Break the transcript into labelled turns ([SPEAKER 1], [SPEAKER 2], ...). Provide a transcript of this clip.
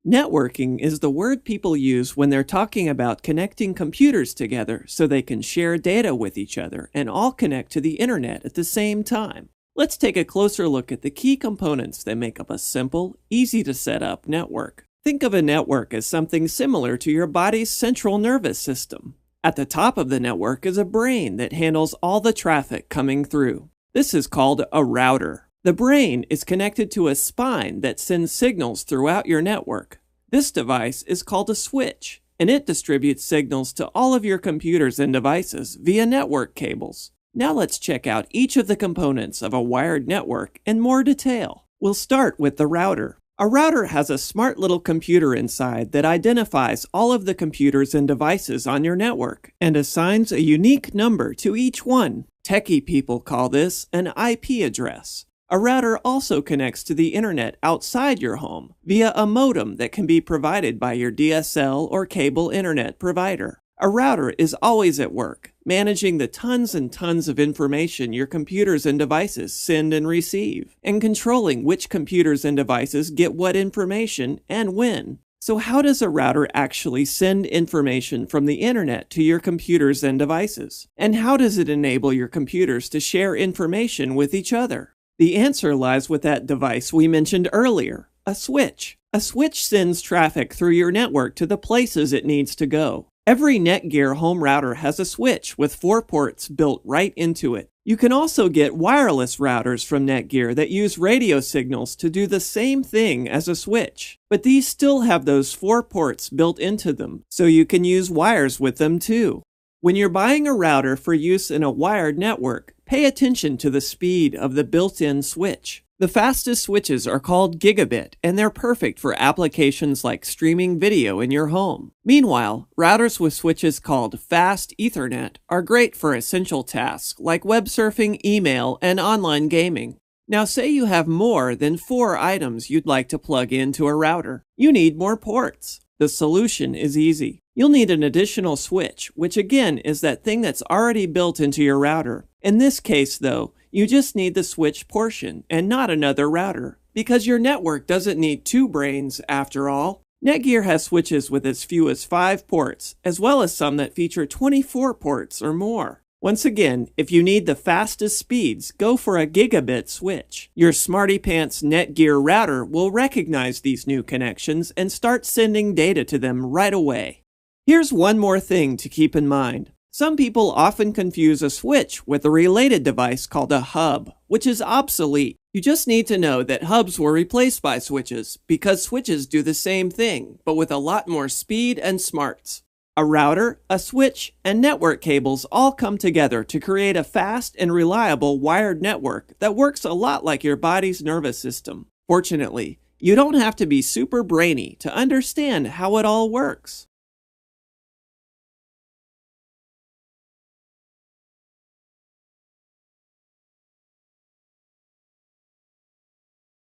[SPEAKER 1] Networking is the word people use when they're talking about connecting computers together so they can share data with each other and all connect to the internet at the same time. Let's take a closer look at the key components that make up a simple, easy to set up network. Think of a network as something similar to your body's central nervous system. At the top of the network is a brain that handles all the traffic coming through. This is called a router. The brain is connected to a spine that sends signals throughout your network. This device is called a switch, and it distributes signals to all of your computers and devices via network cables. Now let's check out each of the components of a wired network in more detail. We'll start with the router. A router has a smart little computer inside that identifies all of the computers and devices on your network and assigns a unique number to each one. Techie people call this an IP address. A router also connects to the internet outside your home via a modem that can be provided by your DSL or cable internet provider. A router is always at work, managing the tons and tons of information your computers and devices send and receive, and controlling which computers and devices get what information and when. So how does a router actually send information from the internet to your computers and devices? And how does it enable your computers to share information with each other? The answer lies with that device we mentioned earlier, a switch. A switch sends traffic through your network to the places it needs to go. Every Netgear home router has a switch with 4 ports built right into it. You can also get wireless routers from Netgear that use radio signals to do the same thing as a switch. But these still have those 4 ports built into them, so you can use wires with them too. When you're buying a router for use in a wired network, pay attention to the speed of the built-in switch. The fastest switches are called gigabit, and they're perfect for applications like streaming video in your home. Meanwhile, routers with switches called fast Ethernet are great for essential tasks like web surfing, email, and online gaming. Now say you have more than 4 items you'd like to plug into a router. You need more ports. The solution is easy. You'll need an additional switch, which again is that thing that's already built into your router. In this case, though, you just need the switch portion and not another router, because your network doesn't need 2 brains after all. Netgear has switches with as few as 5 ports, as well as some that feature 24 ports or more. Once again, if you need the fastest speeds, go for a gigabit switch. Your SmartyPants Netgear router will recognize these new connections and start sending data to them right away. Here's one more thing to keep in mind. Some people often confuse a switch with a related device called a hub, which is obsolete. You just need to know that hubs were replaced by switches because switches do the same thing, but with a lot more speed and smarts. A router, a switch, and network cables all come together to create a fast and reliable wired network that works a lot like your body's nervous system. Fortunately, you don't have to be super brainy to understand how it all works.